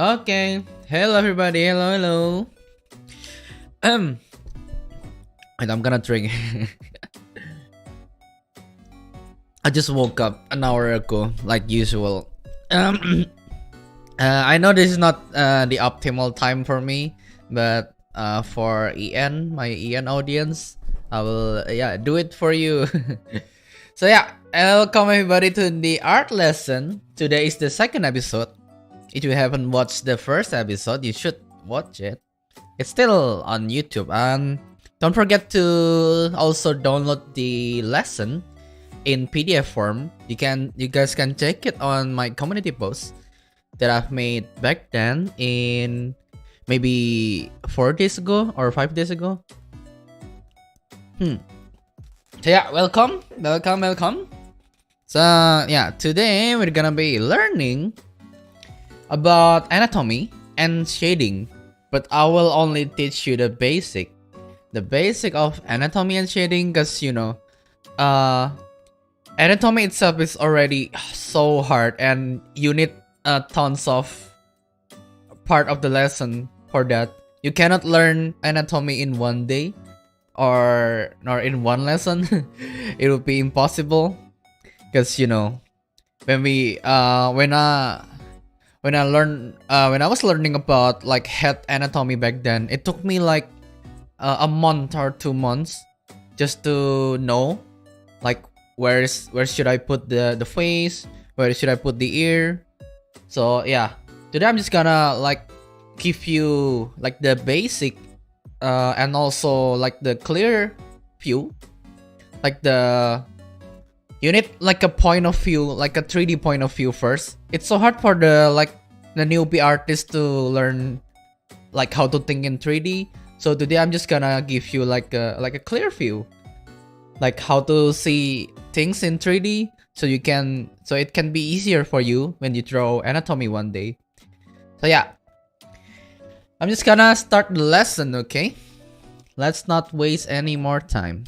Okay. Hello everybody. Hello, hello. And I'm gonna drink. I just woke up an hour ago, like usual. I know this is not the optimal time for me, but for my EN audience, I will do it for you. So yeah, welcome everybody to the art lesson. Today is the second episode. If you haven't watched the first episode, you should watch it. It's still on YouTube, and don't forget to also download the lesson in PDF form. You guys can check it on my community post that I've made back then in maybe 4 days ago or 5 days ago. So yeah, welcome. So yeah, today we're gonna be learning about anatomy and shading, but I will only teach you the basic of anatomy and shading, because anatomy itself is already so hard and you need tons of part of the lesson for that. You cannot learn anatomy in one day or in one lesson. It would be impossible, because when I was learning about like head anatomy back then, it took me like a month or 2 months just to know like where should I put the face, where should I put the ear. So yeah, today I'm just gonna like give you like the basic and also like the clear view, like you need like a point of view, like a 3D point of view first. It's so hard for the newbie artist to learn like how to think in 3D. So today I'm just gonna give you like a clear view, like how to see things in 3D, so it can be easier for you when you draw anatomy one day. So yeah, I'm just gonna start the lesson, okay? Let's not waste any more time.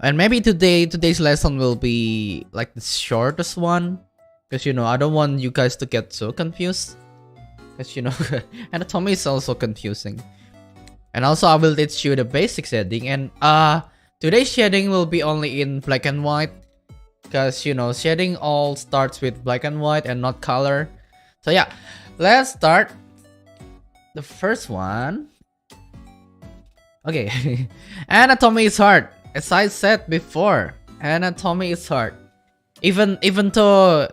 And maybe today's lesson will be like the shortest one, because I don't want you guys to get so confused, because anatomy is also confusing. And also I will teach you the basic shading, and today's shading will be only in black and white, because shading all starts with black and white and not color. So yeah, let's start. The first one. Okay. Anatomy is hard. As I said before, anatomy is hard. Even though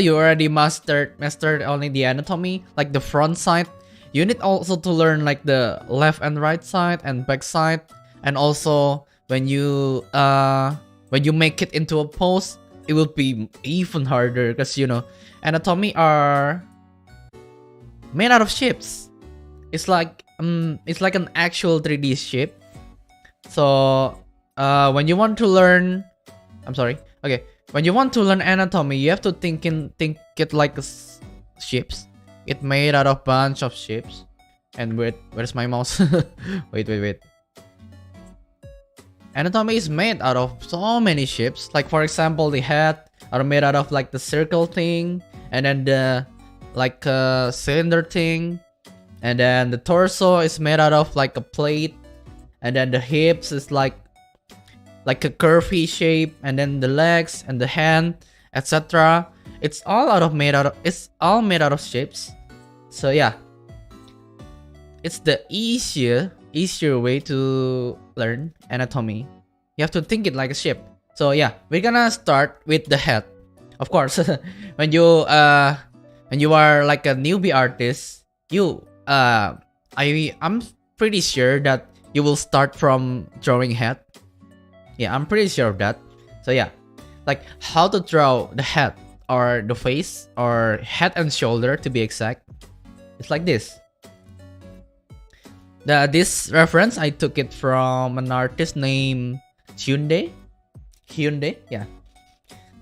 you already mastered only the anatomy, like the front side, you need also to learn like the left and right side and back side. And also when you make it into a pose, it will be even harder, because anatomy are made out of shapes. It's like an actual 3D shape. So when you want to learn anatomy, you have to think it like shapes. It made out of bunch of shapes. And where's my mouse? wait. Anatomy is made out of so many shapes. Like for example, the head are made out of like the circle thing, and then the like cylinder thing, and then the torso is made out of like a plate, and then the hips is like a curvy shape, and then the legs and the hand, etc. It's all made out of shapes. So yeah, it's the easier way to learn anatomy. You have to think it like a shape. So yeah, we're gonna start with the head. Of course, when you are like a newbie artist, I'm pretty sure that you will start from drawing head. Yeah, I'm pretty sure of that. So yeah, like how to draw the head or the face or head and shoulder to be exact. It's like this. This reference, I took it from an artist named Hyundai. Yeah.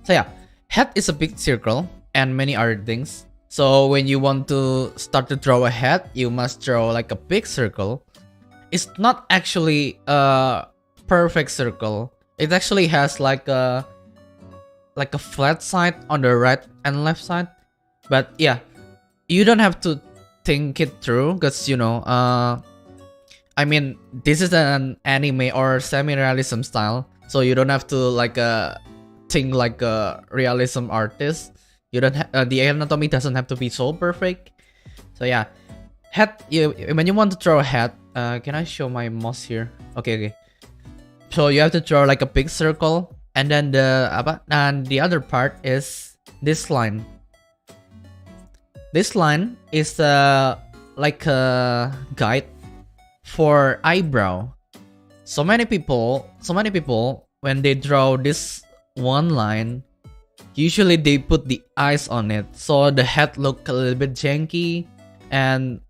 So yeah, head is a big circle and many other things. So when you want to start to draw a head, you must draw like a big circle. It's not actually a perfect circle. It actually has like a flat side on the right and left side. But yeah, you don't have to think it through, because you know, I mean, this is an anime or semi-realism style, so you don't have to like think like a realism artist. You don't the anatomy doesn't have to be so perfect. So yeah, head. When you want to draw a head, can I show my mouse here? Okay. So you have to draw like a big circle, and then the other part is this line. This line is like a guide for eyebrow. So many people when they draw this one line, usually they put the eyes on it, so the head look a little bit janky, and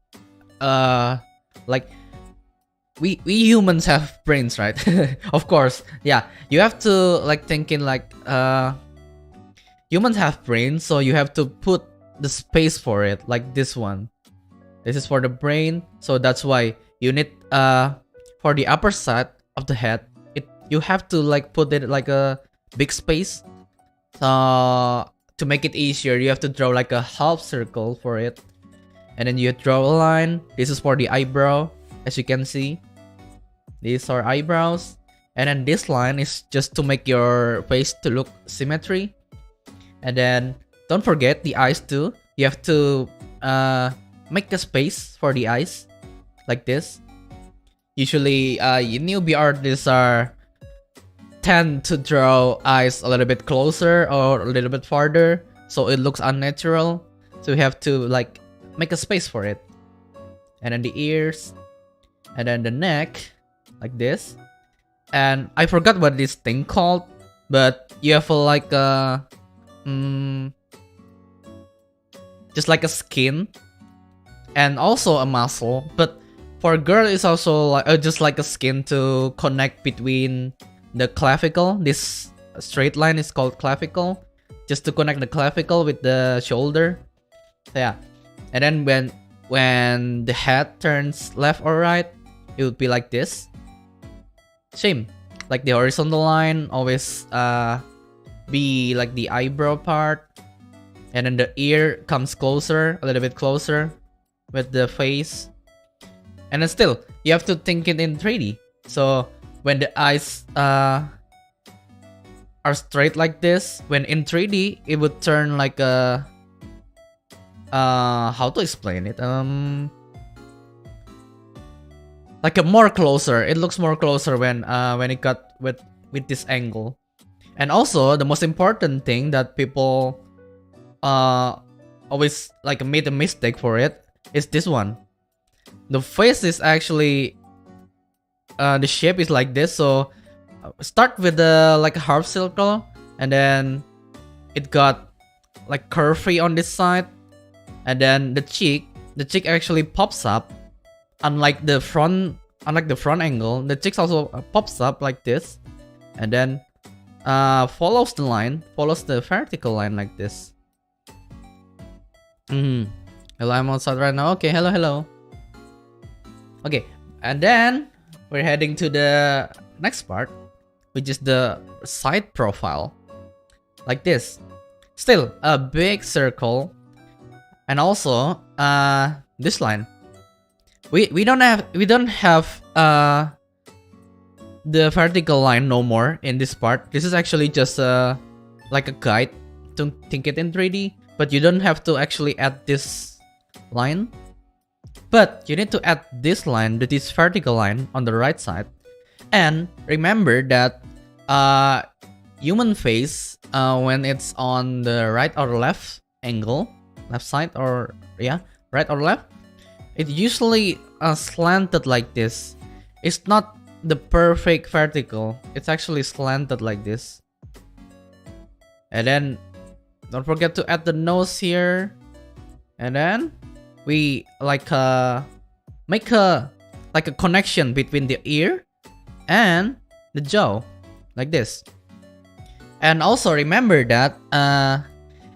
like we humans have brains, right? Of course, yeah. You have to like thinking like humans have brains, so you have to put the space for it, like this one. This is for the brain, so that's why you need for the upper side of the head, you have to like put it like a big space. To make it easier, you have to draw like a half circle for it, and then you draw a line. This is for the eyebrow, as you can see. These are eyebrows, and then this line is just to make your face to look symmetry. And then don't forget the eyes too. You have to make a space for the eyes, like this. Usually, newbie artists tend to draw eyes a little bit closer or a little bit farther, so it looks unnatural. So you have to like make a space for it. And then the ears, and then the neck, like this. And I forgot what this thing called, but you have like a just like a skin and also a muscle. But for girl, it's also like just like a skin to connect between the clavicle. This straight line is called clavicle, just to connect the clavicle with the shoulder. So yeah, and then when the head turns left or right, it would be like this. Same, like the horizontal line always be like the eyebrow part, and then the ear comes closer, a little bit closer with the face. And then still, you have to think it in 3D. So when the eyes are straight like this, when in 3D, it would turn like a how to explain it? Like a more closer. It looks more closer when it got with this angle. And also the most important thing that people always like made a mistake for it is this one. The face is actually the shape is like this. So start with the like a half circle, and then it got like curvy on this side, and then the cheek actually pops up. Unlike the front angle, the cheeks also pops up like this, and then follows the vertical line like this. Hello, I'm outside right now. Okay, hello. Okay, and then we're heading to the next part, which is the side profile, like this. Still a big circle, and also this line. We don't have the vertical line no more in this part. This is actually just like a guide to think it in 3D, but you don't have to actually add this line. But you need to add this line to this vertical line on the right side. And remember that human face, when it's on the right or left angle, left side or yeah, right or left, it usually slanted like this. It's not the perfect vertical. It's actually slanted like this. And then don't forget to add the nose here. And then we like make a connection between the ear and the jaw, like this. And also remember that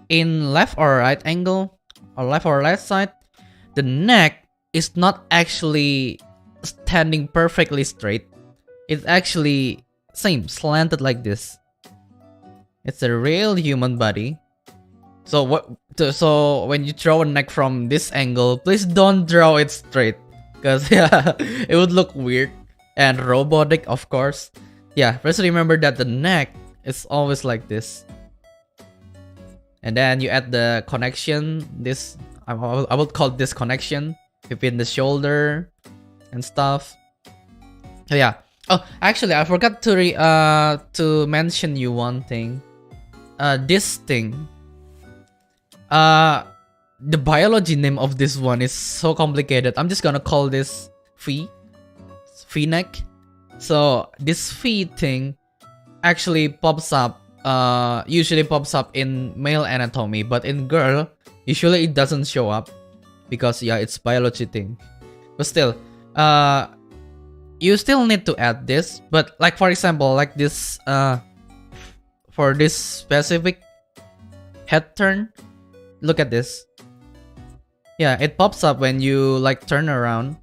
in left or right angle, or left or right side, the neck is not actually standing perfectly straight. It's actually slanted like this. It's a real human body. So so when you draw a neck from this angle, please don't draw it straight, because yeah, it would look weird and robotic, of course. Yeah, first remember that the neck is always like this. And then you add the connection, this, I would call this connection between the shoulder and stuff. So yeah. Oh, actually, I forgot to mention you one thing. This thing. The biology name of this one is so complicated. I'm just gonna call this phi neck. So this phi thing actually pops up. Usually pops up in male anatomy, but in girl, usually it doesn't show up because yeah, it's biology thing. But still, you still need to add this. But like for example, like this, for this specific head turn, look at this. Yeah, it pops up when you like turn around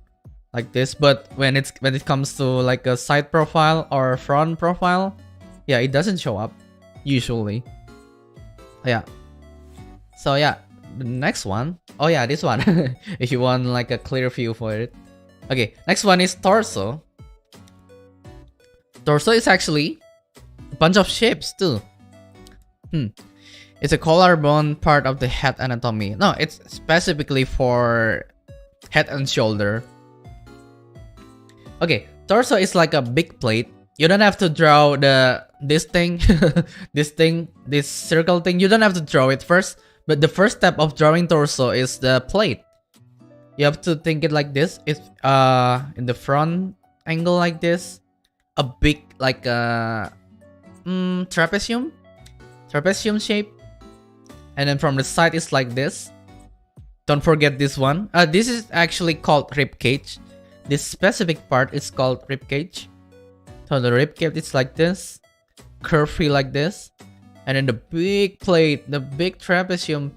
like this. But when it comes to like a side profile or front profile, yeah, it doesn't show up usually. Yeah. So yeah, the next one. Oh yeah, this one. If you want like a clear view for it. Okay, next one is torso. Torso is actually a bunch of shapes too. It's a collarbone part of the head anatomy. No, it's specifically for head and shoulder. Okay, torso is like a big plate. You don't have to draw this thing, this circle thing. You don't have to draw it first. But the first step of drawing torso is the plate. You have to think it like this. It's in the front angle like this. A big like trapezium shape. And then from the side it's like this. Don't forget this one. This is actually called rib cage. This specific part is called rib cage. So the rib cage is like this, curvy like this, and then the big plate, the big trapezium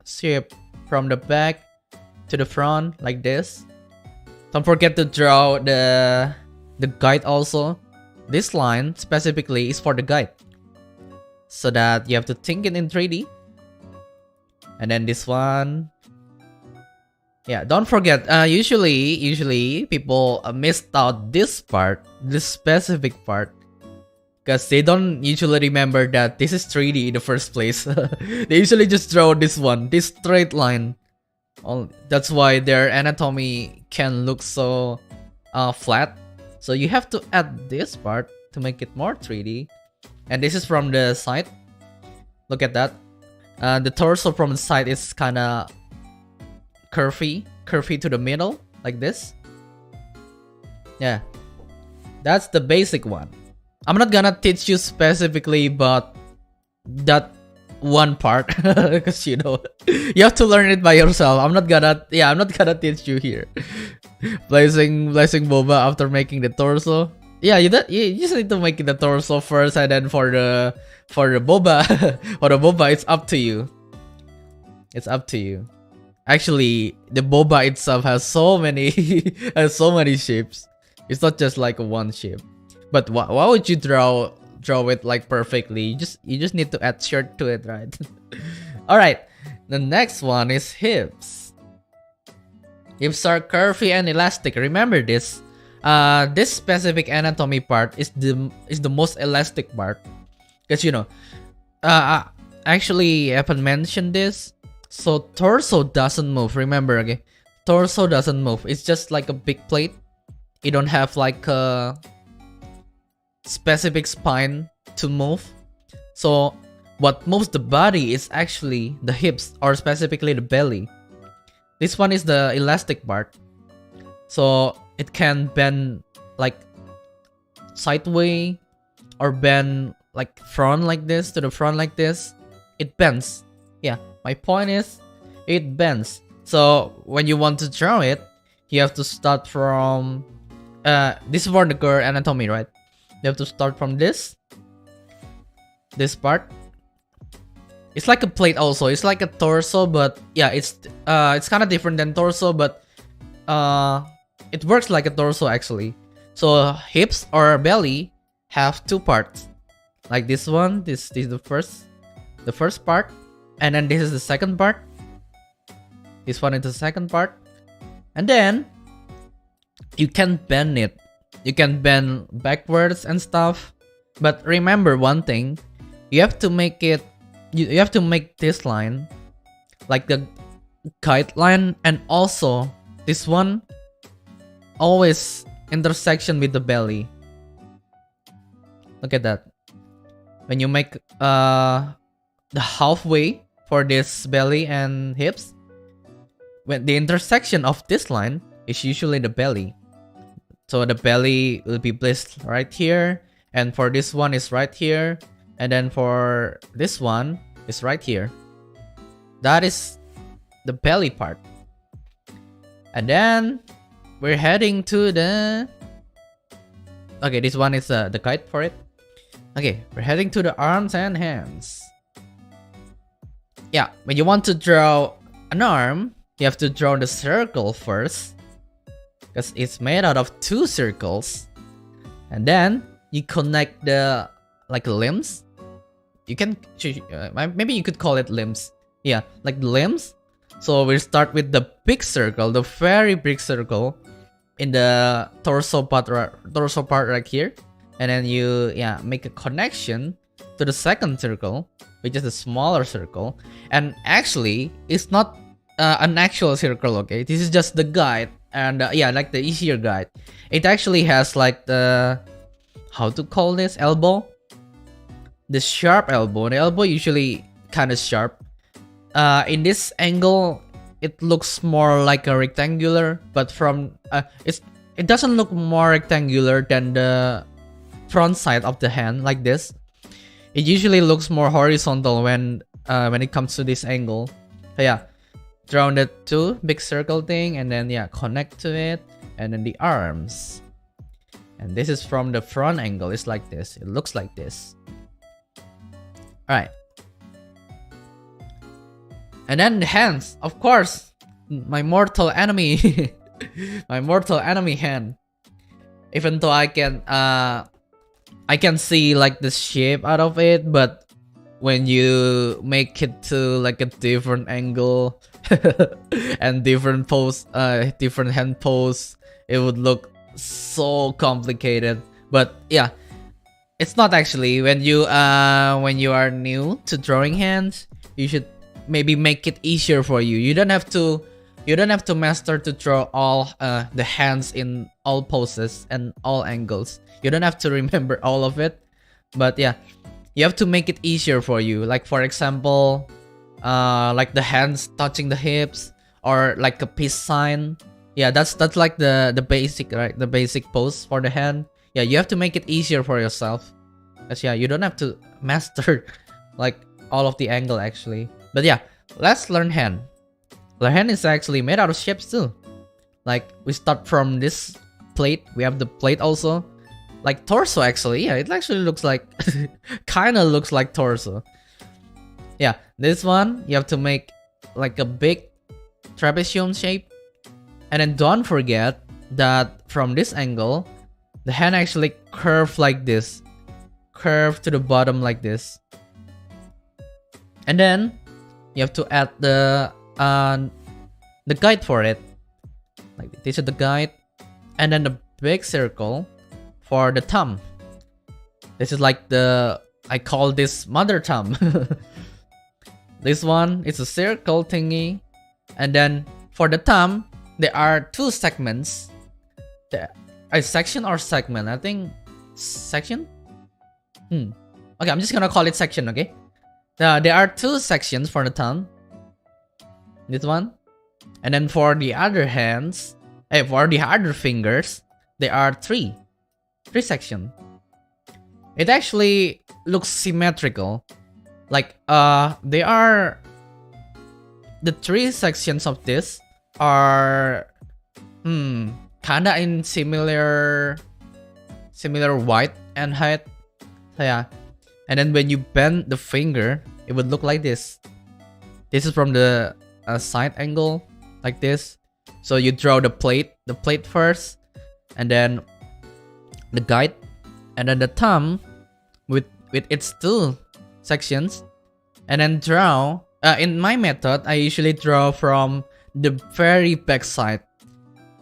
shape from the back to the front like this. Don't forget to draw the guide also. This line specifically is for the guide, so that you have to think it in 3D. And then this one. Yeah, don't forget, usually people missed out this part, this specific part, because they don't usually remember that this is 3D in the first place. They usually just draw this one, this straight line. That's why their anatomy can look so flat. So you have to add this part to make it more 3D. And this is from the side. Look at that. The torso from the side is kind of curvy to the middle like this. Yeah, that's the basic one. I'm not gonna teach you specifically about that one part because you know you have to learn it by yourself. I'm not gonna teach you here. placing boba after making the torso. Yeah, you just need to make the torso first, and then for the boba for the boba, it's up to you. It's up to you. Actually, the boba itself has so many shapes. It's not just like one shape. But why would you draw it like perfectly? You just need to add shirt to it, right? All right. The next one is hips. Hips are curvy and elastic. Remember this. This specific anatomy part is the most elastic part, because you know. Actually, I haven't mentioned this. So torso doesn't move. Remember, okay? Torso doesn't move. It's just like a big plate. You don't have like a specific spine to move. So what moves the body is actually the hips, or specifically the belly. This one is the elastic part. So it can bend like sideways or bend like front like this to the front like this. It bends. Yeah. My point is, it bends. So when you want to draw it, you have to start from this is for the girl anatomy, right? You have to start from this part. It's like a plate also. It's like a torso, but yeah, it's kind of different than torso, but it works like a torso actually. So hips or belly have two parts, like this one. This is the first part. And then this is the second part. This one is the second part. And then you can bend it. You can bend backwards and stuff. But remember one thing, you have to make it, you have to make this line like the guideline, and also this one always intersection with the belly. Look at that. When you make the halfway for this belly and hips, when the intersection of this line is usually the belly. So the belly will be placed right here, and for this one is right here, and then for this one is right here. That is the belly part. And then we're heading to the... Okay, this one is the guide for it. Okay, we're heading to the arms and hands. Yeah, when you want to draw an arm, you have to draw the circle first, because it's made out of 2 circles. And then you connect the like limbs. You can maybe you could call it limbs. Yeah, like limbs. So we start with the big circle, the very big circle in the torso part right here. And then you make a connection to the second circle, which is the smaller circle. And actually, it's not an actual circle, okay? This is just the guide, and like the easier guide. It actually has like the, how to call this, elbow? The sharp elbow. The elbow usually kind of sharp. In this angle, it looks more like a rectangular, but from it doesn't look more rectangular than the front side of the hand like this. It usually looks more horizontal when it comes to this angle. So yeah, draw the 2 big circle thing, and then connect to it, and then the arms. And this is from the front angle. It's like this. It looks like this. All right. And then the hands, of course, my mortal enemy, my mortal enemy hand. Even though I can see like the shape out of it, but when you make it to like a different angle and different pose, different hand pose, it would look so complicated. But yeah, it's not actually. When you are new to drawing hands, you should maybe make it easier for you. You don't have to master to draw all the hands in all poses and all angles. You don't have to remember all of it, but yeah, you have to make it easier for you. Like for example, like the hands touching the hips, or like a peace sign. Yeah, that's like the basic, right? The basic pose for the hand. Yeah, you have to make it easier for yourself. Cause yeah, you don't have to master like all of the angle actually. But yeah, let's learn hand. The hand is actually made out of shapes too. Like we start from this plate. We have the plate also. Like torso actually. Yeah, it actually looks like kind of looks like torso. Yeah, this one you have to make like a big trapezium shape. And then don't forget that from this angle, the hand actually curve like this. Curve to the bottom like this. And then you have to add the guide for it. Like this is the guide. And then the big circle for the thumb. This is like I call this mother thumb. This one is a circle thingy. And then for the thumb, there are 2 segments. A section or segment? I think section? Okay, I'm just gonna call it section, okay? There are 2 sections for the thumb. This one. And then for the other hands, for the other fingers, there are 3 sections. It actually looks symmetrical. Like they are, the 3 sections of this are kinda in similar width and height. So yeah. And then when you bend the finger, it would look like this. This is from the side angle, like this. So you draw the plate first, and then the guide, and then the thumb with its 2 sections, and then draw in my method, I usually draw from the very back side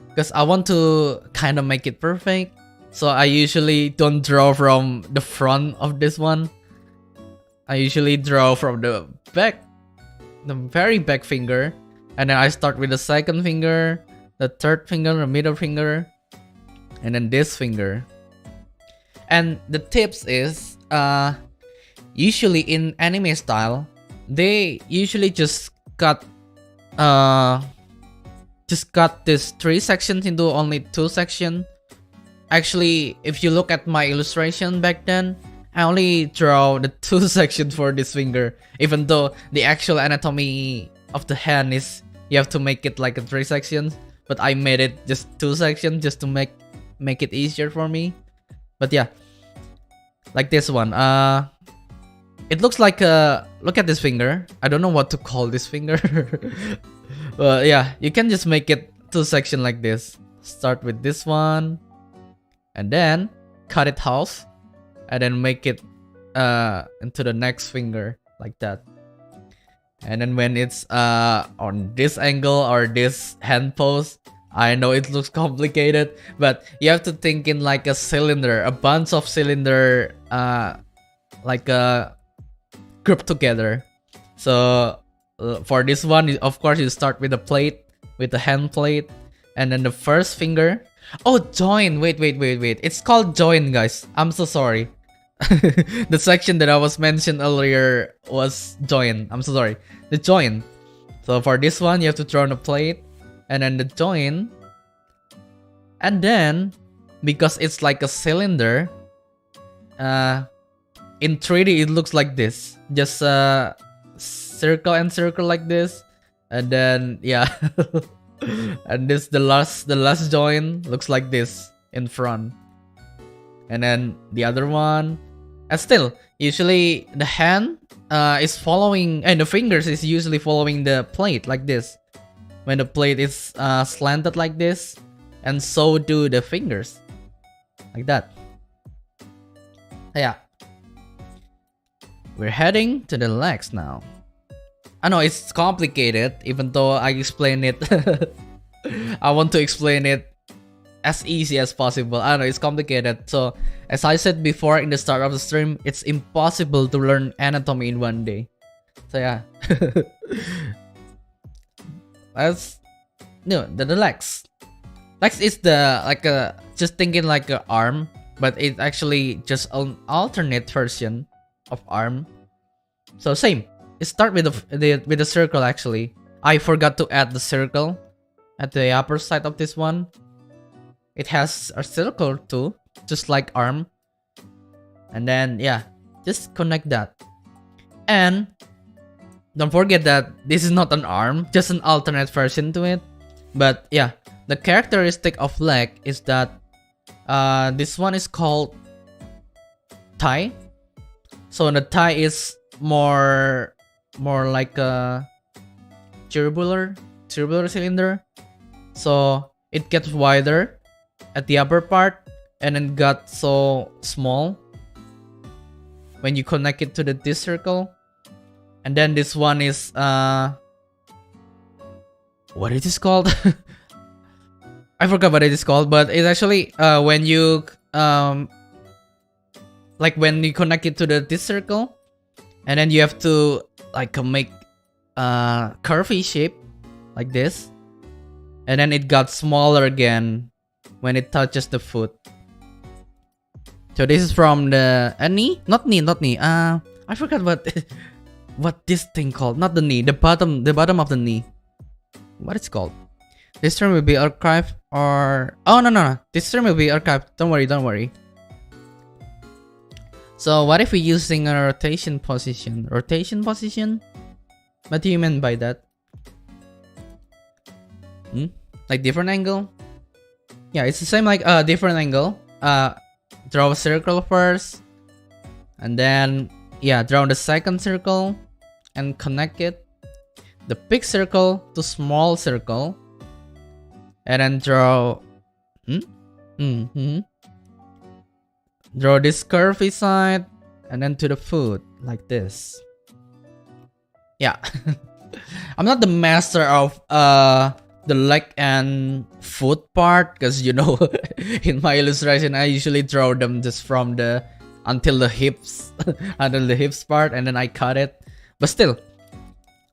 because I want to kind of make it perfect. So I usually don't draw from the front of this one. I usually draw from the back, the very back finger, and then I start with the second finger, the third finger, the middle finger, and then this finger. And the tips is, usually in anime style, they usually just cut this 3 sections into only 2 sections. Actually, if you look at my illustration back then, I only draw the 2 sections for this finger, even though the actual anatomy of the hand is you have to make it like a 3 sections, but I made it just 2 sections just to make it easier for me. But yeah, like this one. It looks like look at this finger. I don't know what to call this finger. But yeah, you can just make it 2 sections like this. Start with this one, and then cut it half, and then make it into the next finger like that. And then when it's on this angle or this hand pose, I know it looks complicated, but you have to think in like a cylinder, a bunch of cylinder, like grouped together. So for this one, of course, you start with a plate, with the hand plate, and then the first finger. Oh, join. Wait. It's called join, guys. I'm so sorry. The section that I was mentioned earlier was join. I'm so sorry. The join. So for this one, you have to draw on a plate, and then the join. And then, because it's like a cylinder, in 3D it looks like this. Just circle and circle like this, and then yeah. And this the last join looks like this in front, and then the other one. And still, usually the hand is following, and the fingers is usually following the plate like this. When the plate is slanted like this, and so do the fingers, like that. Yeah, we're heading to the legs now. I know it's complicated, even though I explain it. I want to explain it as easy as possible. I know it's complicated. So as I said before in the start of the stream, it's impossible to learn anatomy in one day. So yeah. The legs. Legs is the like a just thinking like an arm, but it's actually just an alternate version of arm. So same. It start with the circle actually. I forgot to add the circle at the upper side of this one. It has a circle too, just like arm. And then yeah, just connect that. And don't forget that this is not an arm, just an alternate version to it. But yeah, the characteristic of leg is that this one is called thigh. So the thigh is more like a tubular cylinder. So it gets wider at the upper part, and then got so small when you connect it to this circle. And then this one is what it is called? I forgot what it is called, but it's actually when you like when you connect it to this circle, and then you have to like make a curvy shape like this, and then it got smaller again when it touches the foot. So this is from the knee, not knee. I forgot what this thing called. Not the knee, the bottom of the knee. What it's called? This term will be archived, or no. This term will be archived. Don't worry. So what if we're using a rotation position? Rotation position? What do you mean by that? Like different angle? Yeah, it's the same like different angle. Draw a circle first, and then yeah, draw the second circle and connect it. The big circle to small circle, and then draw draw this curvy side, and then to the foot like this. Yeah. I'm not the master of the leg and foot part, because you know, in my illustration I usually draw them just from the until the hips until the hips part, and then I cut it. But still,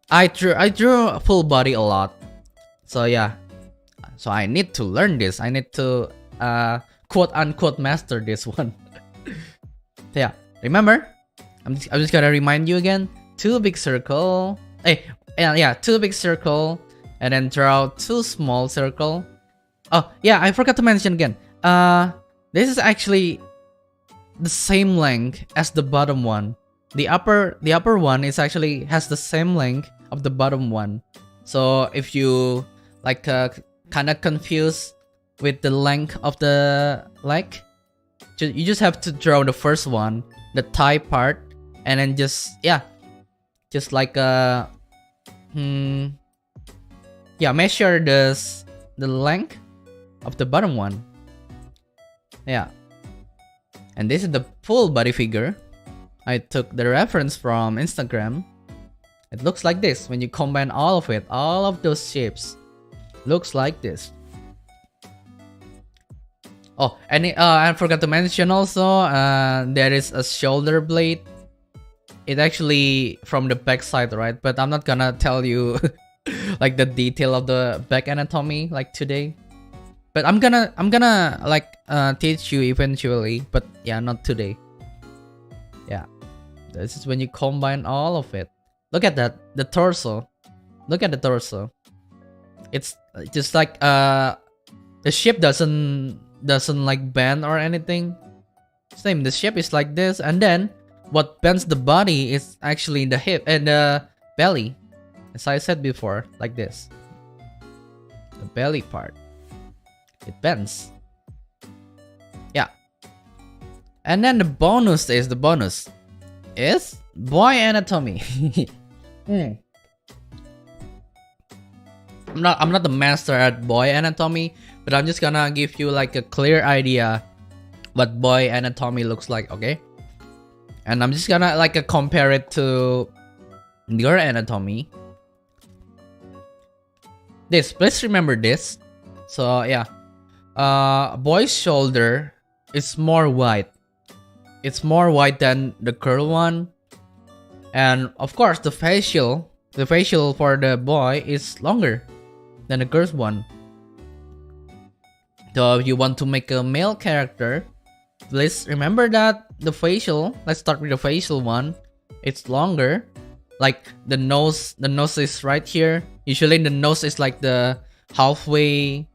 I drew a full body a lot. So yeah, so I need to learn this. I need to quote unquote master this one. So yeah, remember, I'm just gonna remind you again. 2 big circle. Hey, yeah, 2 big circle, and then draw 2 small circle. Oh yeah, I forgot to mention again. This is actually the same length as the bottom one. The upper one is actually has the same length of the bottom one. So if you like kind of confused with the length of the leg, you just have to draw the first one, the thigh part, and then just like measure the length of the bottom one. Yeah. And this is the full body figure. I took the reference from Instagram. It looks like this when you combine all of it, all of those shapes. Looks like this. Oh, and I forgot to mention also, there is a shoulder blade. It actually from the back side, right? But I'm not gonna tell you like the detail of the back anatomy like today. But I'm gonna like teach you eventually, but yeah, not today. Yeah, this is when you combine all of it. Look at that, the torso. Look at the torso. It's just like the shape doesn't like bend or anything. Same, the shape is like this, and then what bends the body is actually the hip and the belly, as I said before, like this. The belly part, it bends. Yeah. And then the bonus is boy anatomy. I'm not the master at boy anatomy, but I'm just gonna give you like a clear idea what boy anatomy looks like, okay? And I'm just gonna like compare it to your anatomy. Please remember this. So yeah, boy's shoulder is more wide. It's more wide than the curl one, and of course the facial for the boy is longer than the girl's one. So if you want to make a male character, please remember that the facial, let's start with the facial one, it's longer. Like the nose is right here. Usually the nose is like the halfway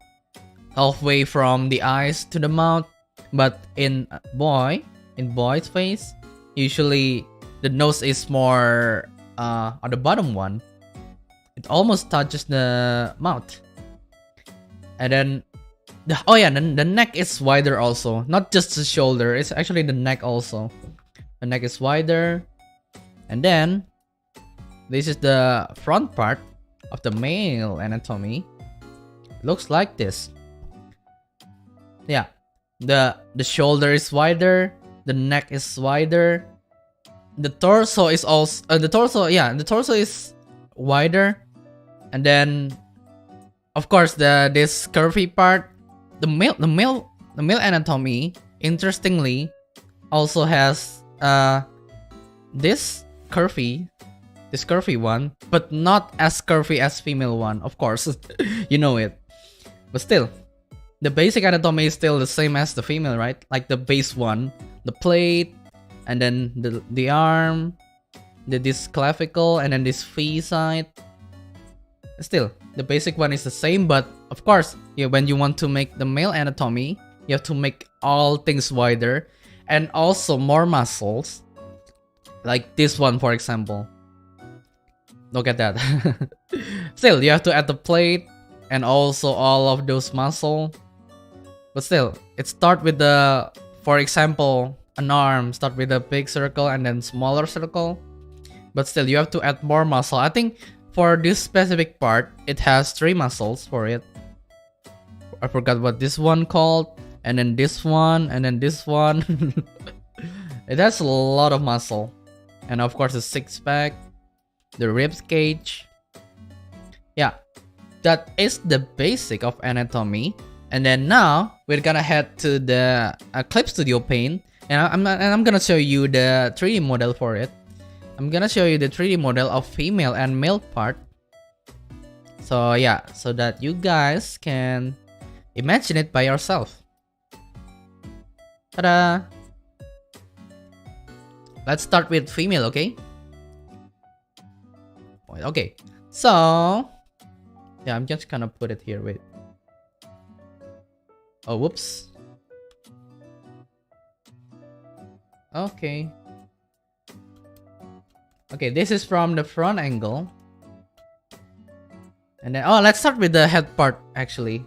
from the eyes to the mouth, but in boy's face, usually the nose is more on the bottom one. It almost touches the mouth. And then the neck is wider also, not just the shoulder, it's actually the neck also. The neck is wider. And then this is the front part of the male anatomy. Looks like this. Yeah, the shoulder is wider, the neck is wider, the torso is also the torso is wider, and then of course this curvy part, the male anatomy interestingly also has this curvy one, but not as curvy as female one, of course. You know it. But still, the basic anatomy is still the same as the female, right? Like the base one, the plate, and then the arm, this clavicle, and then this V side. Still, the basic one is the same, but of course, when you want to make the male anatomy, you have to make all things wider and also more muscles. Like this one, for example. Look at that. Still, you have to add the plate and also all of those muscle. But still, it start with the, for example, an arm start with a big circle and then smaller circle. But still, you have to add more muscle. I think for this specific part, it has 3 muscles for it. I forgot what this one called, and then this one, and then this one. It has a lot of muscle. And of course, a 6-pack. the ribs cage. Yeah, that is the basic of anatomy. And then now we're gonna head to the Clip Studio Paint, and I'm gonna show you the 3D model for it. I'm gonna show you the 3D model of female and male part. So yeah, so that you guys can imagine it by yourself. Ta-da! Let's start with female, okay? Okay, so yeah, I'm just gonna put it here. Wait. Oh, whoops. Okay. Okay, this is from the front angle. And then, oh, let's start with the head part, actually.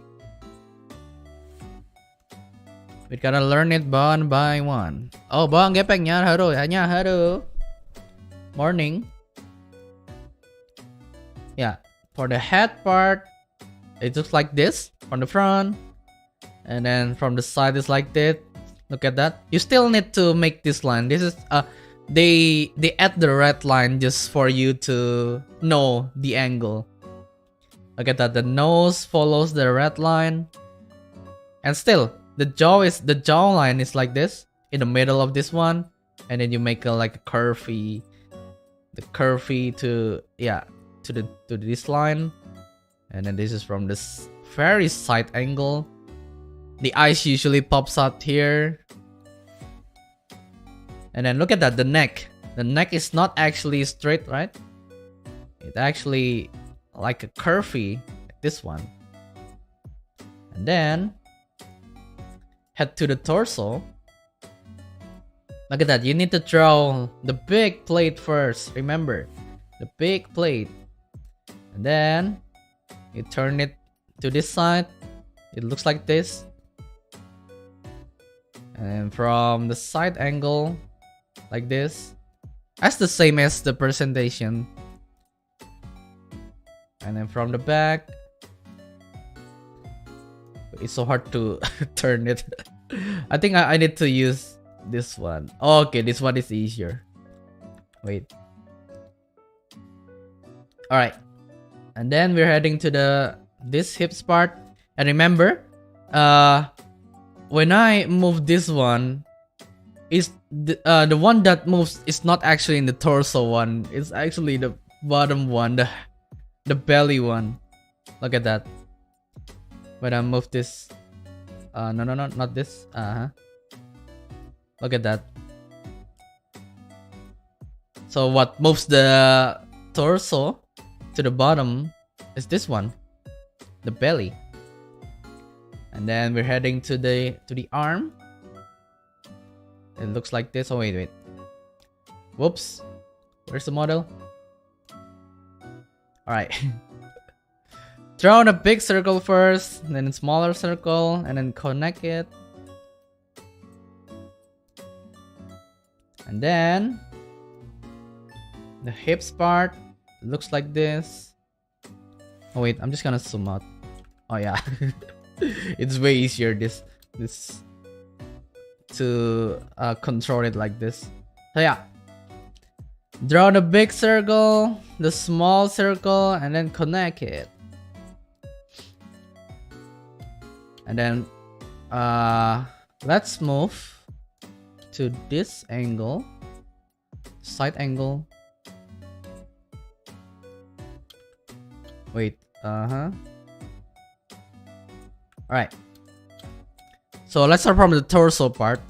We gotta learn it one by one. Oh, bang gepeng nya haru, hanya haru. Morning. Yeah, for the head part, it looks like this from the front. And then from the side is like that. Look at that. You still need to make this line. This is they add the red line just for you to know the angle. Look at that. The nose follows the red line. And still the jawline is like this in the middle of this one. And then you make like a curvy to this line. And then this is from this very side angle. The eyes usually pops out here. And then look at that, the neck. The neck is not actually straight, right? It's actually like a curvy, like this one. And then head to the torso. Look at that, you need to draw the big plate first. Remember, the big plate. And then you turn it to this side. It looks like this. And from the side angle, like this. That's the same as the presentation. And then from the back. It's so hard to turn it. I think I need to use this one. Okay, this one is easier. Wait. Alright. And then we're heading to this hips part. And remember, when I move this one, is the one that moves is not actually in the torso one. It's actually the bottom one, the belly one. Look at that. When I move this, no, not this. Look at that. So what moves the torso to the bottom is this one, the belly. And then we're heading to the arm. It looks like this. Oh wait. Whoops. Where's the model? Alright. Draw on a big circle first, then a smaller circle, and then connect it. And then the hips part looks like this. Oh wait, I'm just gonna zoom out. Oh yeah. It's way easier this to control it like this. So yeah, draw the big circle, the small circle, and then connect it. And then let's move to this angle, side angle. Wait, Alright. So let's start from the torso part.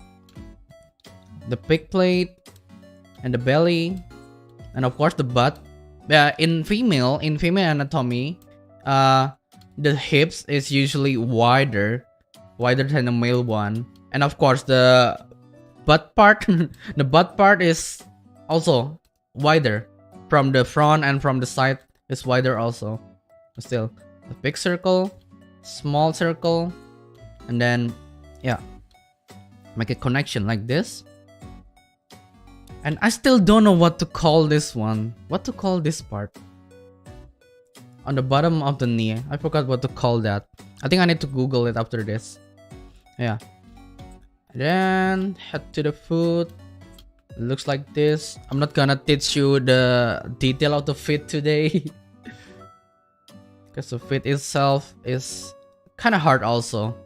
The big plate and the belly, and of course the butt. In female anatomy, the hips is usually wider than the male one, and of course the butt part, the butt part is also wider from the front and from the side is wider also. But still, a big circle, small circle, and then yeah, make a connection like this. And I still don't know what to call this one. What to call this part? On the bottom of the knee. I forgot what to call that. I think I need to Google it after this. Yeah. And then head to the foot. It looks like this. I'm not gonna teach you the detail of the feet today. Because the feet itself is kind of hard also.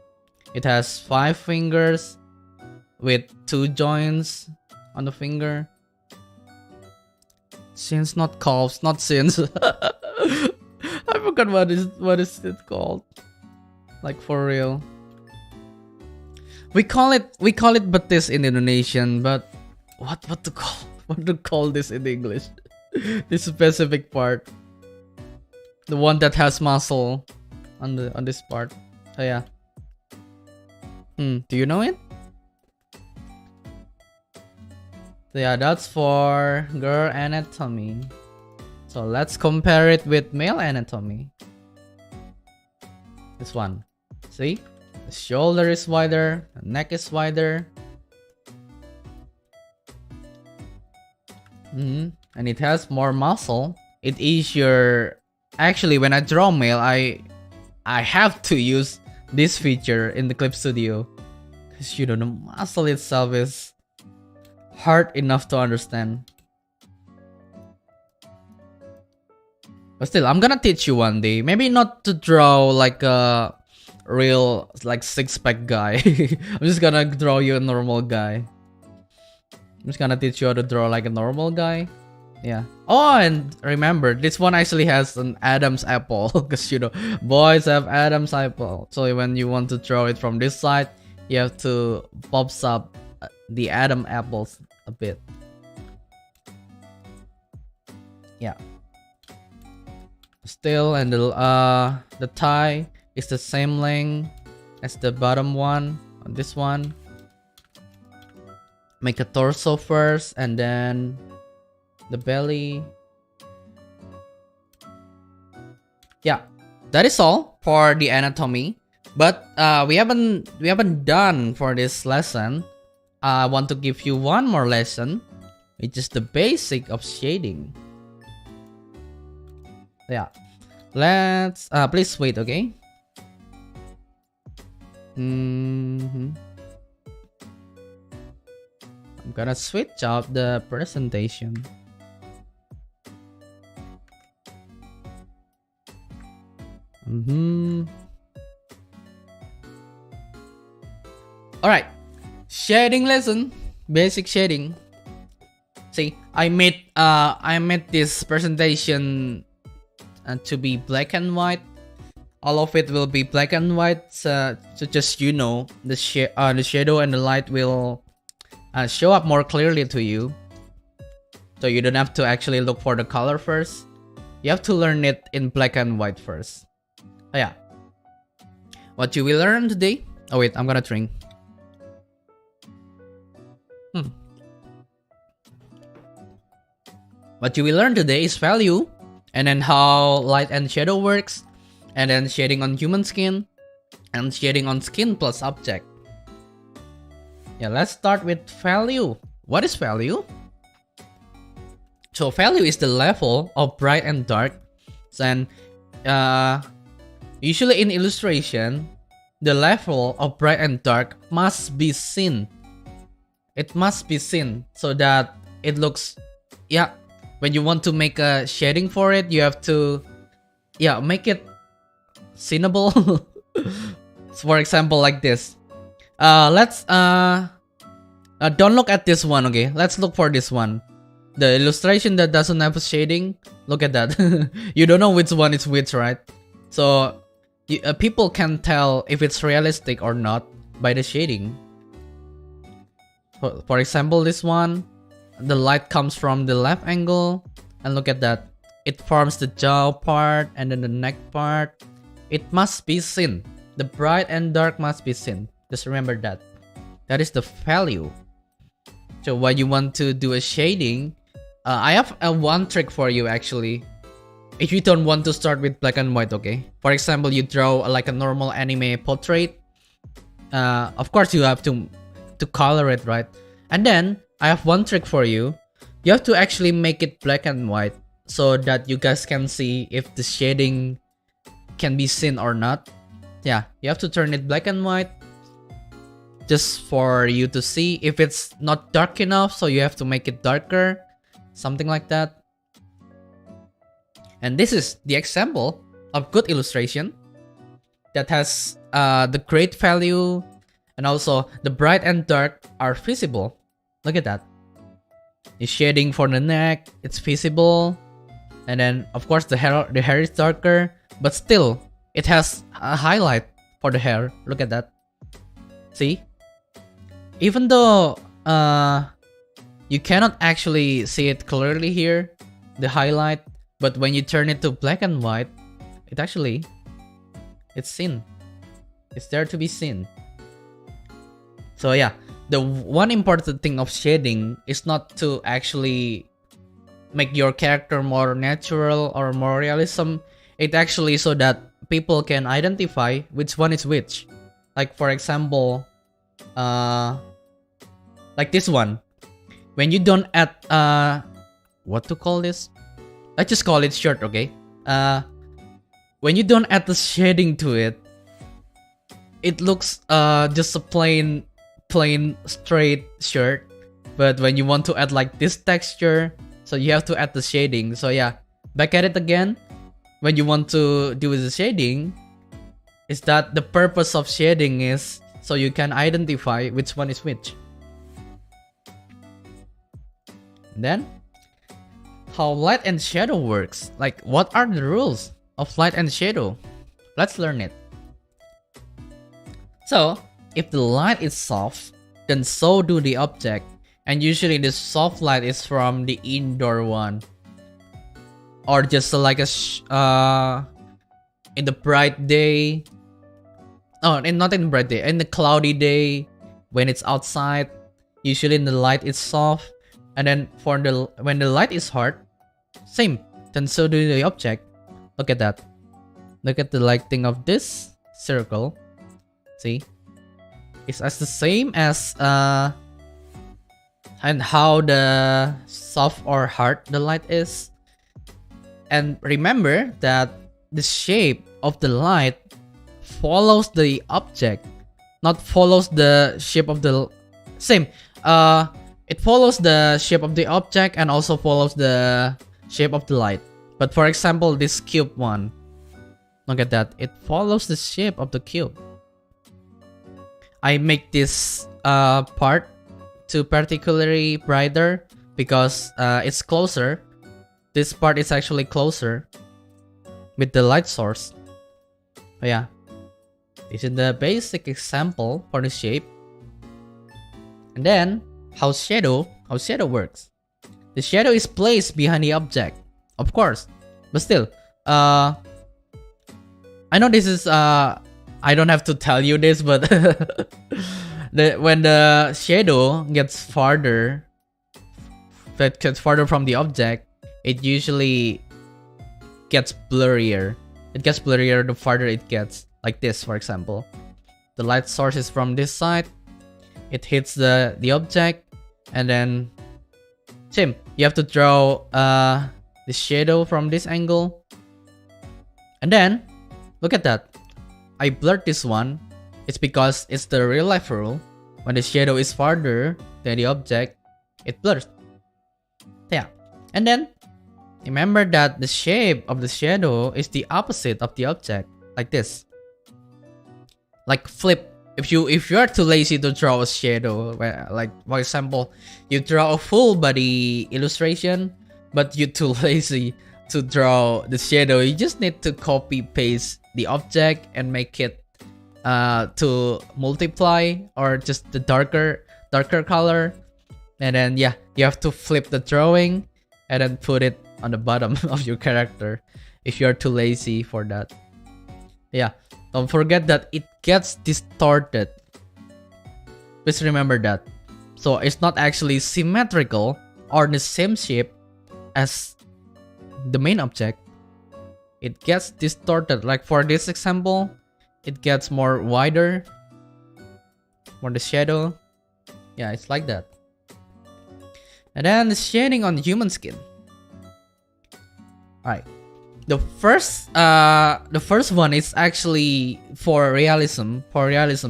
It has 5 fingers with 2 joints on the finger. Shins, not calves, not shins. I forgot what is it called. Like for real. We call it betis in Indonesian, but what to call this in English? This specific part. The one that has muscle on this part. Oh yeah. Do you know it? So yeah, that's for girl anatomy. So let's compare it with male anatomy. This one. See? The shoulder is wider, the neck is wider. And it has more muscle. It is your... Actually, when I draw male, I have to use this feature in the Clip Studio. Because you know, the muscle itself is hard enough to understand. But still, I'm gonna teach you one day. Maybe not to draw like a real like 6-pack guy. I'm just gonna draw you a normal guy. I'm just gonna teach you how to draw like a normal guy. Yeah. Oh, and remember, this one actually has an Adam's apple. Because you know, boys have Adam's apple. So when you want to draw it from this side, you have to pop up the Adam apples a bit. Yeah. Still, and the thigh is the same length as the bottom one on this one. Make a torso first and then the belly. Yeah, that is all for the anatomy. But we haven't done for this lesson. I want to give you one more lesson, which is the basic of shading. Yeah, let's please wait, okay? I'm gonna switch up the presentation. All right, shading lesson, basic shading. See, I made this presentation to be black and white. All of it will be black and white, so just you know, the shadow and the light will show up more clearly to you. So you don't have to actually look for the color first. You have to learn it in black and white first. Oh yeah. What you will learn today? Oh wait, I'm gonna drink. What you will learn today is value, and then how light and shadow works, and then shading on human skin, and shading on skin plus object. Yeah, let's start with value. What is value? So value is the level of bright and dark. And usually in illustration, the level of bright and dark must be seen. It must be seen so that it looks, yeah. When you want to make a shading for it, you have to, yeah, make it seenable. So for example, like this. Let's don't look at this one, okay? Let's look for this one. The illustration that doesn't have a shading. Look at that. You don't know which one is which, right? So people can tell if it's realistic or not by the shading. For example, this one, the light comes from the left angle, and look at that. It forms the jaw part and then the neck part. It must be seen. The bright and dark must be seen. Just remember that. That is the value. So when you want to do a shading, I have one trick for you actually. If you don't want to start with black and white, okay? For example, you draw like a normal anime portrait. Of course, you have to color it, right? And then I have one trick for you. You have to actually make it black and white so that you guys can see if the shading can be seen or not. Yeah, you have to turn it black and white. just for you to see. If it's not dark enough, so you have to make it darker, something like that. And this is the example of good illustration that has the great value, and also the bright and dark are visible. Look at that. The shading for the neck, it's visible. And then of course the hair is darker, but still it has a highlight for the hair. Look at that. See? Even though you cannot actually see it clearly here, the highlight, but when you turn it to black and white, it's seen. It's there to be seen. So yeah, the one important thing of shading is not to actually make your character more natural or more realism. It actually so that people can identify which one is which. Like for example, like this one. When you don't add what to call this? Let's just call it shirt, okay? When you don't add the shading to it, it looks just a plain straight shirt. But when you want to add like this texture, so you have to add the shading. So yeah, back at it again. When you want to do the shading, is that the purpose of shading is so you can identify which one is which. And then, how light and shadow works. Like, what are the rules of light and shadow? Let's learn it. So, if the light is soft, then so do the object. And usually the soft light is from the indoor one. Or just like a in the bright day. Oh, and not in the bright day. In the cloudy day, when it's outside, usually the light is soft. And then for when the light is hard, same. Then so do the object. Look at that. Look at the lighting of this circle. See? It's as the same as and how the soft or hard the light is. And remember that the shape of the light follows the object, not follows the shape of the same. It follows the shape of the object and also follows the shape of the light. But for example, this cube one, look at that. It follows the shape of the cube. I make this part to particularly brighter because it's closer. This part is actually closer with the light source. But yeah, this is the basic example for the shape. And then how shadow works. The shadow is placed behind the object, of course, but still, I know this is I don't have to tell you this, but when the shadow gets farther from the object, it usually gets blurrier. It gets blurrier the farther it gets. Like this, for example. The light source is from this side. It hits the object, and then same. You have to draw the shadow from this angle. And then, look at that. I blurred this one. It's because it's the real life rule. When the shadow is farther than the object, it blurs. Yeah. And then, remember that the shape of the shadow is the opposite of the object. Like this. Like flip. If you are too lazy to draw a shadow, like for example, you draw a full body illustration, but you're too lazy to draw the shadow, you just need to copy paste the object and make it to multiply or just the darker color, and then yeah, you have to flip the drawing and then put it on the bottom of your character if you're too lazy for that. Yeah, don't forget that it gets distorted. Please remember that. So it's not actually symmetrical or the same shape as the main object. It gets distorted. Like for this example, it gets more wider for the shadow. Yeah, it's like that. And then the shading on human skin. Alright. The first one is actually for realism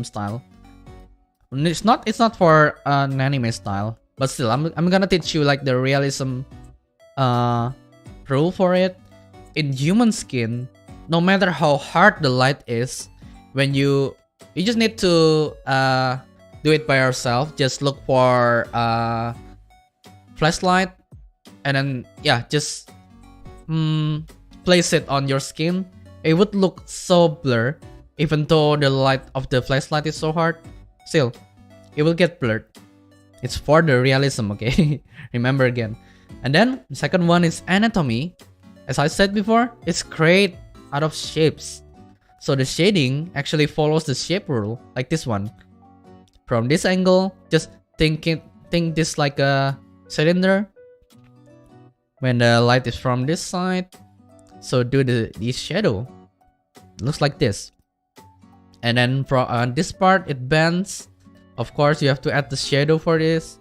style. It's not for an anime style, but still I'm gonna teach you like the realism rule for it. In human skin, no matter how hard the light is, when you just need to do it by yourself. Just look for flashlight, and then yeah, just place it on your skin. It would look so blur, even though the light of the flashlight is so hard. Still, it will get blurred. It's for the realism, okay? Remember again. And then the second one is anatomy. As I said before, it's created out of shapes. So the shading actually follows the shape rule, like this one. From this angle, just think this like a cylinder. When the light is from this side, so do the shadow. It looks like this. And then from this part, it bends. Of course, you have to add the shadow for this.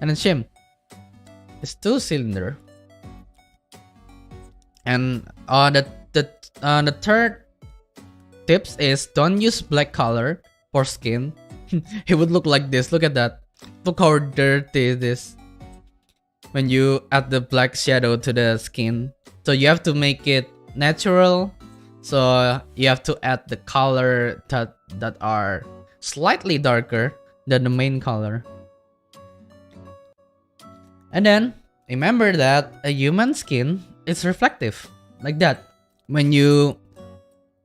And then shim. It's two cylinder. And the third tips is don't use black color for skin. It would look like this. Look at that. Look how dirty it is when you add the black shadow to the skin. So you have to make it natural. So you have to add the color that are slightly darker than the main color. And then remember that a human skin is reflective, like that. When you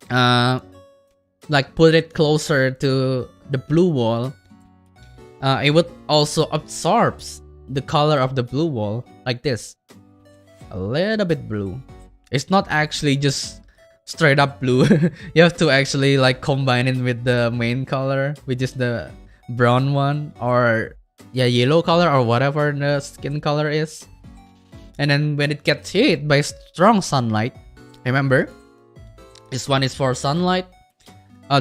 like put it closer to the blue wall, it would also absorbs the color of the blue wall, like this. A little bit blue. It's not actually just straight up blue. You have to actually like combine it with the main color, which is the brown one, or yeah, yellow color, or whatever the skin color is. And then when it gets hit by strong sunlight, remember, this one is for sunlight.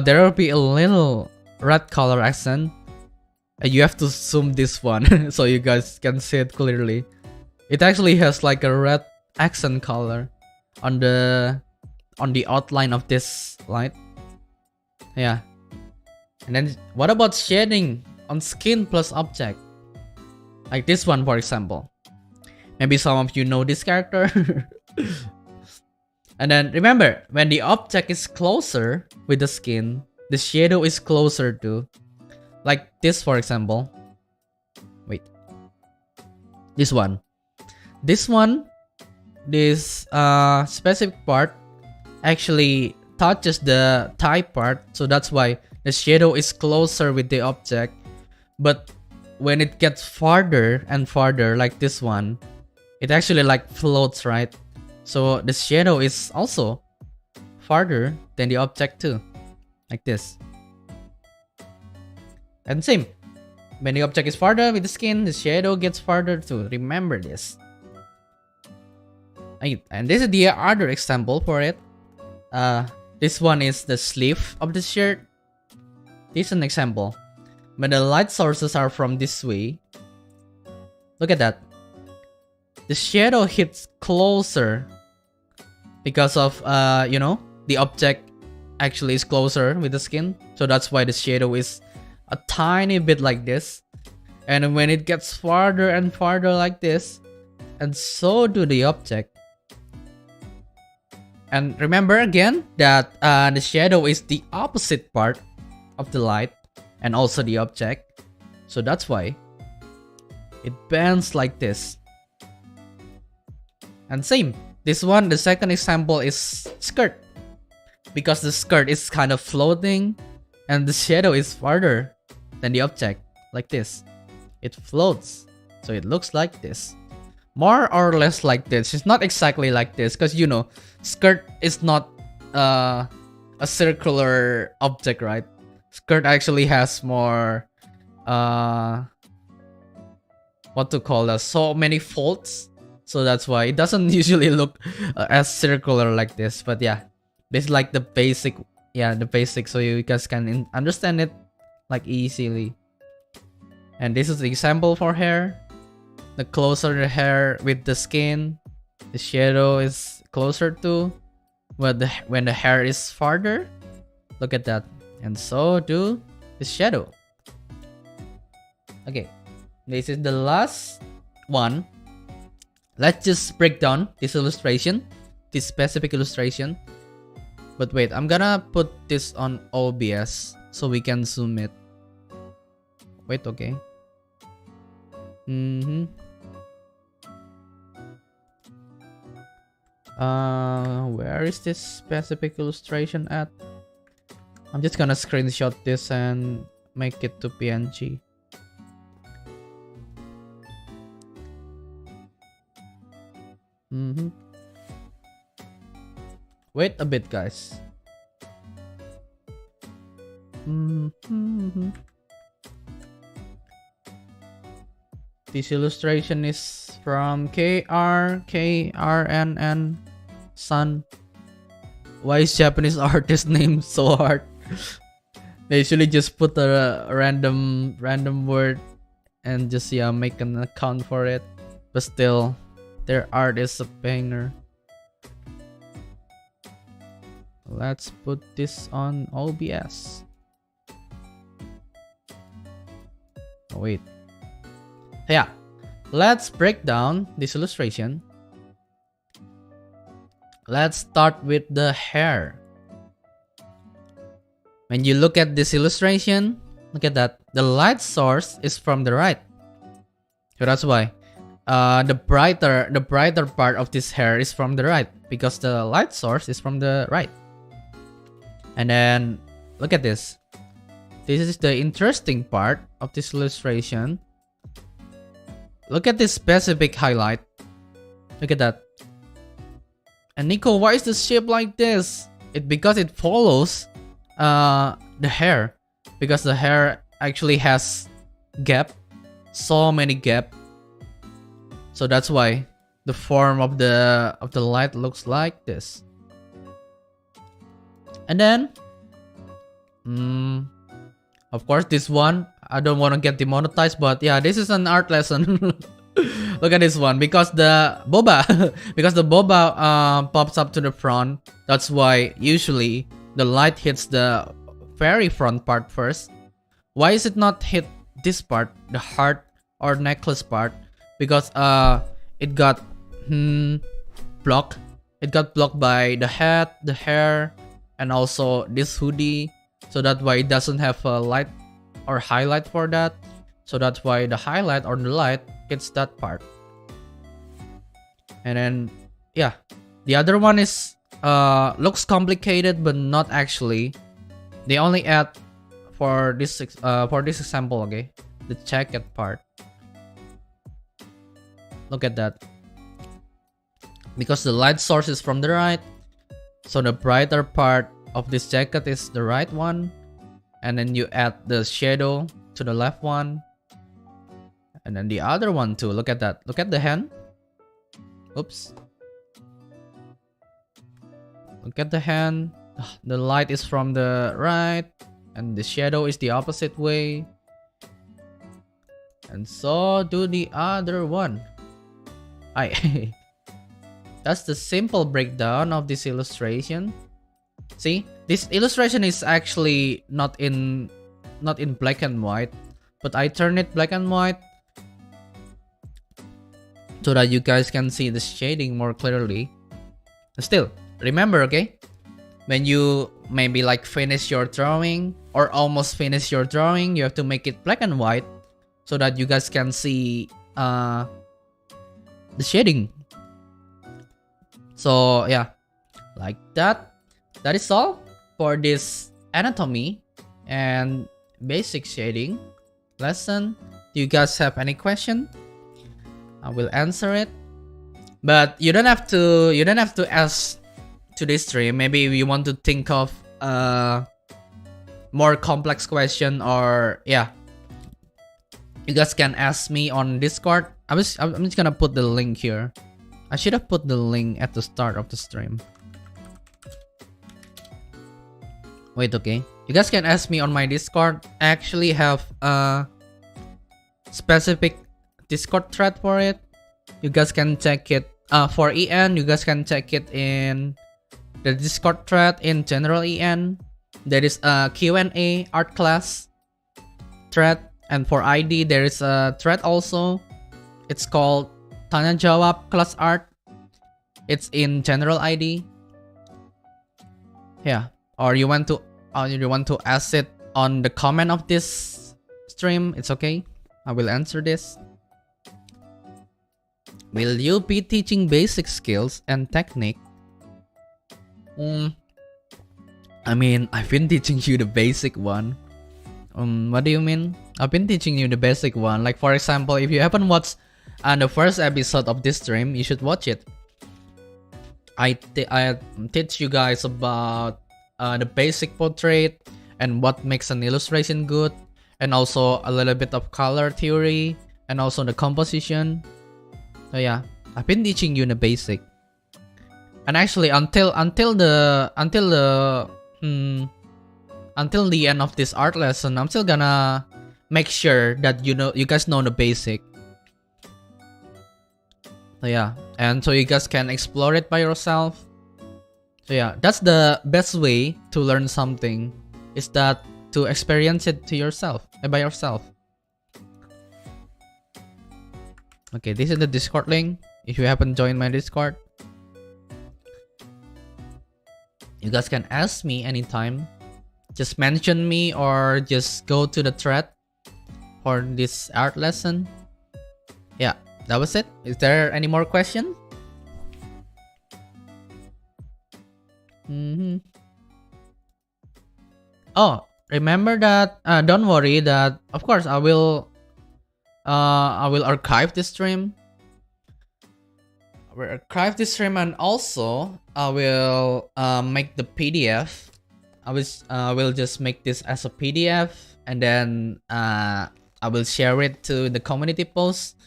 There will be a little red color accent. You have to zoom this one so you guys can see it clearly. It actually has like a red accent color on the outline of this light. Yeah. And then what about shading on skin plus object? Like this one, for example. Maybe some of you know this character. And then remember, when the object is closer with the skin, the shadow is closer to. Like this, for example. Wait. This one. This specific part actually touches the thigh part. So that's why the shadow is closer with the object. But when it gets farther and farther, like this one, it actually like floats, right? So the shadow is also farther than the object too, like this. And same, when the object is farther with the skin, the shadow gets farther too. Remember this. And this is the other example for it. This one is the sleeve of the shirt. This is an example. When the light sources are from this way, look at that. The shadow hits closer because of you know, the object actually is closer with the skin. So that's why the shadow is a tiny bit like this. And when it gets farther and farther like this, and so do the object. And remember again that the shadow is the opposite part of the light and also the object. So that's why it bends like this. And same, this one, the second example is skirt. Because the skirt is kind of floating and the shadow is farther than the object, like this. It floats, so it looks like this. More or less like this. It's not exactly like this, because you know, skirt is not a circular object, right? Skirt actually has more what to call that, so many folds. So that's why it doesn't usually look as circular like this. But yeah, this is like the basic, the basic, so you guys can understand it like easily. And this is the example for hair. The closer the hair with the skin, the shadow is closer to. When the hair is farther, look at that. And so do the shadow. Okay, this is the last one. Let's just break down this illustration, this specific illustration. But wait, I'm gonna put this on OBS so we can zoom it. Wait, okay. Where is this specific illustration at? I'm just gonna screenshot this and make it to PNG. Wait a bit, guys. This illustration is from KRNN Sun. Why is Japanese artist name so hard? They usually just put a random word and just make an account for it. But still, their art is a banger. Let's put this on OBS. Oh, wait. Yeah, let's break down this illustration. Let's start with the hair. When you look at this illustration, look at that. The light source is from the right. So that's why the brighter part of this hair is from the right, because the light source is from the right. And then look at this. This is the interesting part of this illustration. Look at this specific highlight. Look at that. And Nico, why is the shape like this? Because it follows the hair. Because the hair actually has gap. So many gap. So that's why the form of the light looks like this. And then of course this one, I don't want to get demonetized, but yeah, this is an art lesson. Look at this one, because the boba pops up to the front. That's why usually the light hits the very front part first. Why is it not hit this part, the heart or necklace part? Because it got blocked. It got blocked by the hat, the hair, and also this hoodie. So that's why it doesn't have a light or highlight for that. So that's why the highlight or the light hits that part. And then yeah, the other one is looks complicated but not actually. They only add for this example, okay, the jacket part. Look at that. Because the light source is from the right, so the brighter part of this jacket is the right one, and then you add the shadow to the left one, and then the other one too. Look at that. Look at the hand. Oops. Look at the hand. The light is from the right, and the shadow is the opposite way. And so do the other one. That's the simple breakdown of this illustration. See, this illustration is actually not in black and white, but I turn it black and white so that you guys can see the shading more clearly. Still, remember, okay, when you maybe like finish your drawing or almost finish your drawing, you have to make it black and white so that you guys can see the shading. So yeah, like that. That is all for this anatomy and basic shading lesson. Do you guys have any question? I will answer it. But you don't have to ask to this stream. Maybe if you want to think of more complex question, or yeah, you guys can ask me on Discord. I'm just gonna put the link here. I should have put the link at the start of the stream. Wait, okay. You guys can ask me on my Discord. I actually have a specific Discord thread for it. You guys can check it. For EN, you guys can check it in the Discord thread in general EN. There is a Q&A art class thread. And for ID, there is a thread also. It's called Tanya Jawab Class Art. It's in general ID. Yeah. Or you want to ask it on the comment of this stream, it's okay. I will answer this. Will you be teaching basic skills and technique? I mean, I've been teaching you the basic one. What do you mean? I've been teaching you the basic one. Like for example, if you haven't watched the first episode of this stream, you should watch it. I teach you guys about the basic portrait and what makes an illustration good, and also a little bit of color theory and also the composition. So yeah, I've been teaching you the basic. And actually, until the end of this art lesson, I'm still gonna make sure that you guys know the basic. So yeah, and so you guys can explore it by yourself. So yeah, that's the best way to learn something, is that to experience it to yourself, by yourself. Okay, this is the Discord link. If you haven't joined my Discord, you guys can ask me anytime. Just mention me or just go to the thread for this art lesson. Yeah, that was it. Is there any more questions? Oh, remember that. Don't worry. That of course I will archive this stream. I will archive this stream, and also I will make the PDF. I will just make this as a PDF, and then I will share it to the community post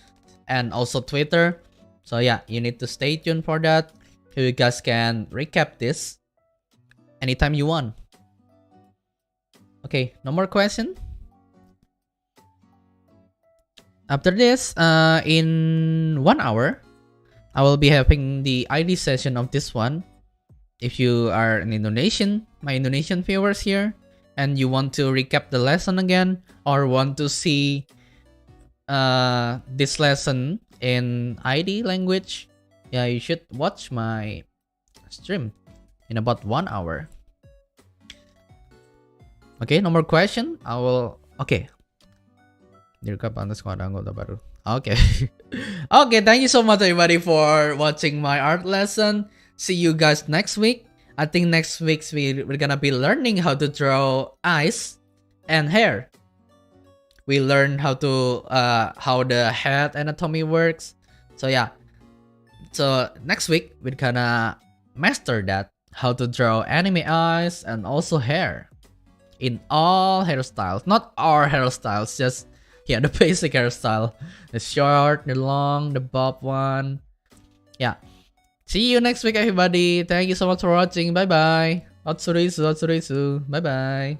and also Twitter. So yeah, you need to stay tuned for that. So you guys can recap this anytime you want. Okay, no more question. After this, in 1 hour, I will be having the ID session of this one. If you are an Indonesian, my Indonesian viewers here, and you want to recap the lesson again, or want to see this lesson in ID language, yeah, you should watch my stream in about 1 hour. Okay, no more question. I will. Okay. Direkap underscore anggota baru. Okay. Okay, thank you so much everybody for watching my art lesson. See you guys next week. I think next week we're gonna be learning how to draw eyes and hair. We learn how the head anatomy works. So yeah. So next week we're gonna master that, how to draw anime eyes and also hair in all hairstyles. Not our hairstyles, just yeah, the basic hairstyle. The short, the long, the bob one. Yeah. See you next week, everybody. Thank you so much for watching. Bye bye. Otsurisu, otsurisu. Bye bye.